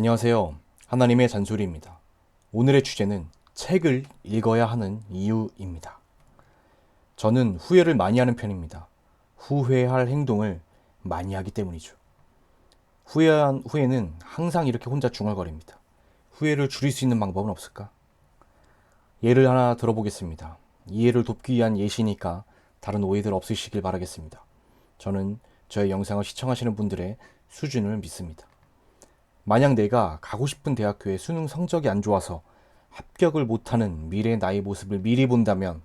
안녕하세요. 하나님의 잔소리입니다. 오늘의 주제는 책을 읽어야 하는 이유입니다. 저는 후회를 많이 하는 편입니다. 후회할 행동을 많이 하기 때문이죠. 후회한 후회는 항상 이렇게 혼자 중얼거립니다. 후회를 줄일 수 있는 방법은 없을까? 예를 하나 들어보겠습니다. 이해를 돕기 위한 예시니까 다른 오해들 없으시길 바라겠습니다. 저는 저의 영상을 시청하시는 분들의 수준을 믿습니다. 만약 내가 가고 싶은 대학교에 수능 성적이 안 좋아서 합격을 못하는 미래의 나의 모습을 미리 본다면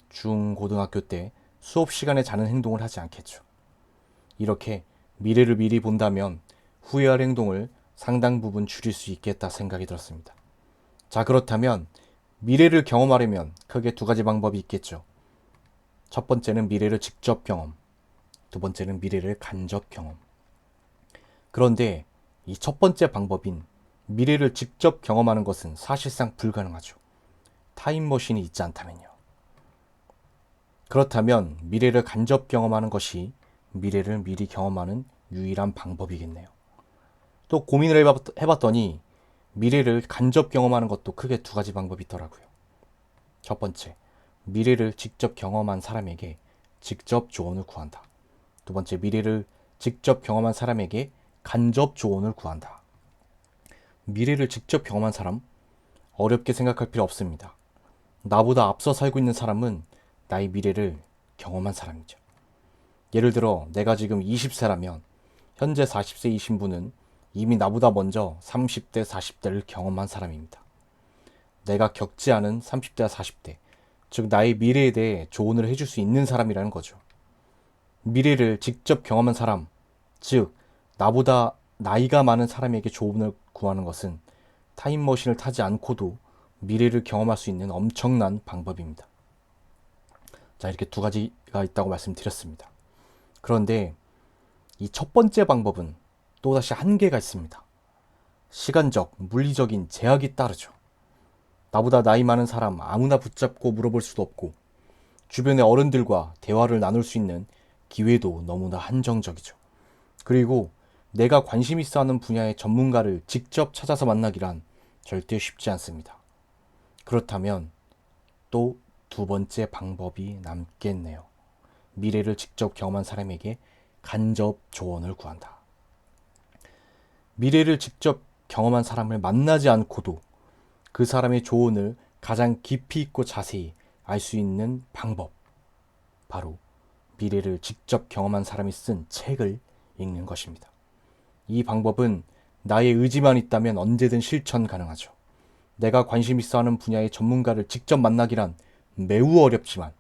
중고등학교 때 수업 시간에 자는 행동을 하지 않겠죠. 이렇게 미래를 미리 본다면 후회할 행동을 상당 부분 줄일 수 있겠다 생각이 들었습니다. 자, 그렇다면 미래를 경험하려면 크게 두 가지 방법이 있겠죠. 첫 번째는 미래를 직접 경험, 두 번째는 미래를 간접 경험. 그런데 이 첫 번째 방법인 미래를 직접 경험하는 것은 사실상 불가능하죠. 타임머신이 있지 않다면요. 그렇다면 미래를 간접 경험하는 것이 미래를 미리 경험하는 유일한 방법이겠네요. 또 고민을 해봤더니 미래를 간접 경험하는 것도 크게 두 가지 방법이 있더라고요. 첫 번째, 미래를 직접 경험한 사람에게 직접 조언을 구한다. 두 번째, 미래를 직접 경험한 사람에게 간접 조언을 구한다. 미래를 직접 경험한 사람? 어렵게 생각할 필요 없습니다. 나보다 앞서 살고 있는 사람은 나의 미래를 경험한 사람이죠. 예를 들어 내가 지금 20세라면 현재 40세이신 분은 이미 나보다 먼저 30대, 40대를 경험한 사람입니다. 내가 겪지 않은 30대와 40대, 즉 나의 미래에 대해 조언을 해줄 수 있는 사람이라는 거죠. 미래를 직접 경험한 사람, 즉 나보다 나이가 많은 사람에게 조언을 구하는 것은 타임머신을 타지 않고도 미래를 경험할 수 있는 엄청난 방법입니다. 자, 이렇게 두 가지가 있다고 말씀드렸습니다. 그런데 이 첫 번째 방법은 또다시 한계가 있습니다. 시간적, 물리적인 제약이 따르죠. 나보다 나이 많은 사람 아무나 붙잡고 물어볼 수도 없고 주변의 어른들과 대화를 나눌 수 있는 기회도 너무나 한정적이죠. 그리고 내가 관심 있어 하는 분야의 전문가를 직접 찾아서 만나기란 절대 쉽지 않습니다. 그렇다면 또 두 번째 방법이 남겠네요. 미래를 직접 경험한 사람에게 간접 조언을 구한다. 미래를 직접 경험한 사람을 만나지 않고도 그 사람의 조언을 가장 깊이 있고 자세히 알 수 있는 방법. 바로 미래를 직접 경험한 사람이 쓴 책을 읽는 것입니다. 이 방법은 나의 의지만 있다면 언제든 실천 가능하죠. 내가 관심 있어 하는 분야의 전문가를 직접 만나기란 매우 어렵지만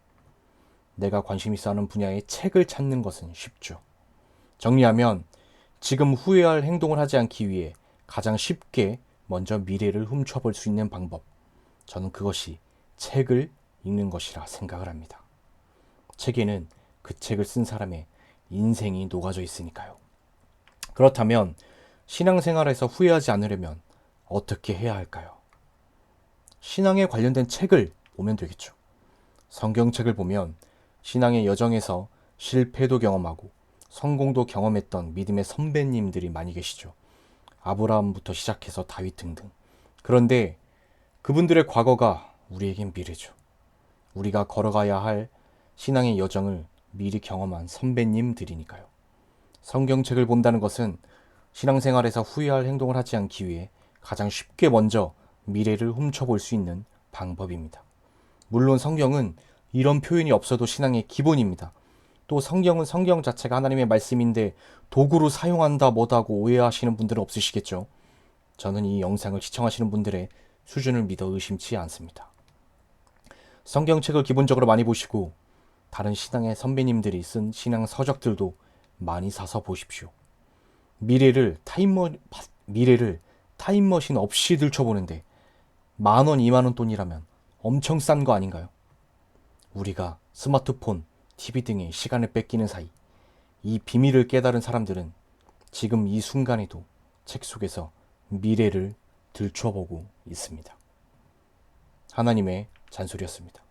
내가 관심 있어 하는 분야의 책을 찾는 것은 쉽죠. 정리하면 지금 후회할 행동을 하지 않기 위해 가장 쉽게 먼저 미래를 훔쳐볼 수 있는 방법. 저는 그것이 책을 읽는 것이라 생각을 합니다. 책에는 그 책을 쓴 사람의 인생이 녹아져 있으니까요. 그렇다면 신앙생활에서 후회하지 않으려면 어떻게 해야 할까요? 신앙에 관련된 책을 보면 되겠죠. 성경책을 보면 신앙의 여정에서 실패도 경험하고 성공도 경험했던 믿음의 선배님들이 많이 계시죠. 아브라함부터 시작해서 다윗 등등. 그런데 그분들의 과거가 우리에겐 미래죠. 우리가 걸어가야 할 신앙의 여정을 미리 경험한 선배님들이니까요. 성경책을 본다는 것은 신앙생활에서 후회할 행동을 하지 않기 위해 가장 쉽게 먼저 미래를 훔쳐볼 수 있는 방법입니다. 물론 성경은 이런 표현이 없어도 신앙의 기본입니다. 또 성경은 성경 자체가 하나님의 말씀인데 도구로 사용한다 뭐다고 오해하시는 분들은 없으시겠죠. 저는 이 영상을 시청하시는 분들의 수준을 믿어 의심치 않습니다. 성경책을 기본적으로 많이 보시고 다른 신앙의 선배님들이 쓴 신앙 서적들도 많이 사서 보십시오. 미래를 타임머신 없이 들춰보는데 10,000원, 20,000원 돈이라면 엄청 싼 거 아닌가요? 우리가 스마트폰, TV 등의 시간을 뺏기는 사이 이 비밀을 깨달은 사람들은 지금 이 순간에도 책 속에서 미래를 들춰보고 있습니다. 하나님의 잔소리였습니다.